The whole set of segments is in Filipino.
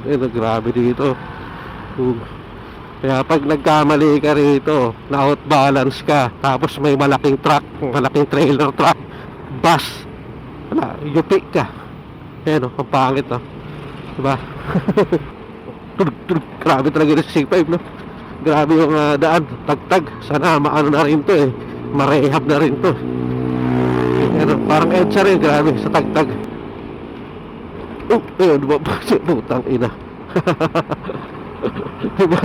Grabe dito. Uh, Kaya pag nagkamali ka rito, na outbalance ka, tapos may malaking truck, malaking trailer truck, bus, wala, yupi ka. Ayan o, ang pangit o. Diba? Grabe talaga yung C5, no? Grabe yung daan, tagtag. Sana maano na rin to eh, marehab na rin to. Ayan o, parang EDSA rin, grabe, sa tagtag. Ayun, diba? Putang ina. Diba?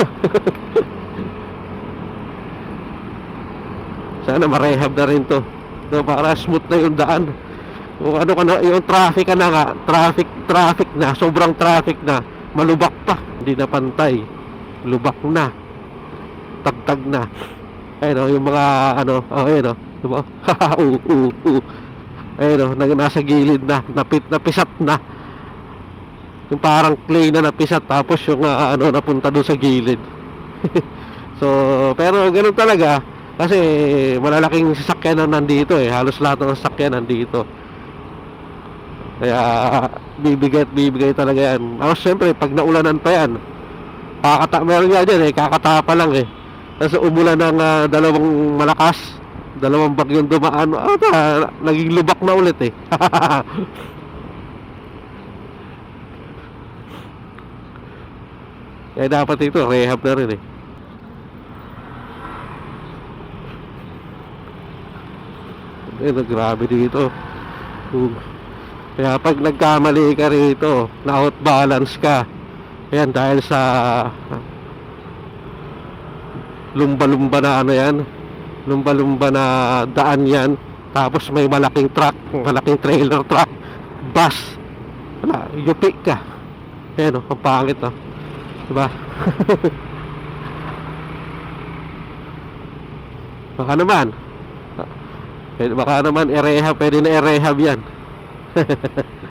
Sana marehab na rin to, no, para smooth na yung daan. Kung ano ka na, yung traffic ka na nga, traffic na, sobrang traffic na, malubak pa, hindi na pantay, lubak na, tagtag na. Ayun o, yung mga ano, ayun o, diba? Ayun o, nasa gilid na, napisat na, yung parang clay na napisat, tapos yung ano, napunta doon sa gilid. So, pero ganun talaga, kasi malalaking sasakyan na nandito eh, halos lahat ng sasakyan nandito. Kaya bibigay talaga yan. Siyempre pag naulanan pa yan, meron nga dyan eh, kakatapa lang eh, tapos umulan ng dalawang malakas, dalawang bagyong dumaan, naging lubak na ulit eh. Kaya dapat ito rehab na rin eh. Grabe dito. Kaya pag nagkamali ka rito, na outbalance ka, ayan, dahil sa lumba-lumba na ano yan, lumba-lumba na daan yan, tapos may malaking truck, malaking trailer truck, bus, wala, yupi ka. Ayan o, ang pangit o. Diba? Baka naman baka naman i-rehab, pwede na i-rehab yan.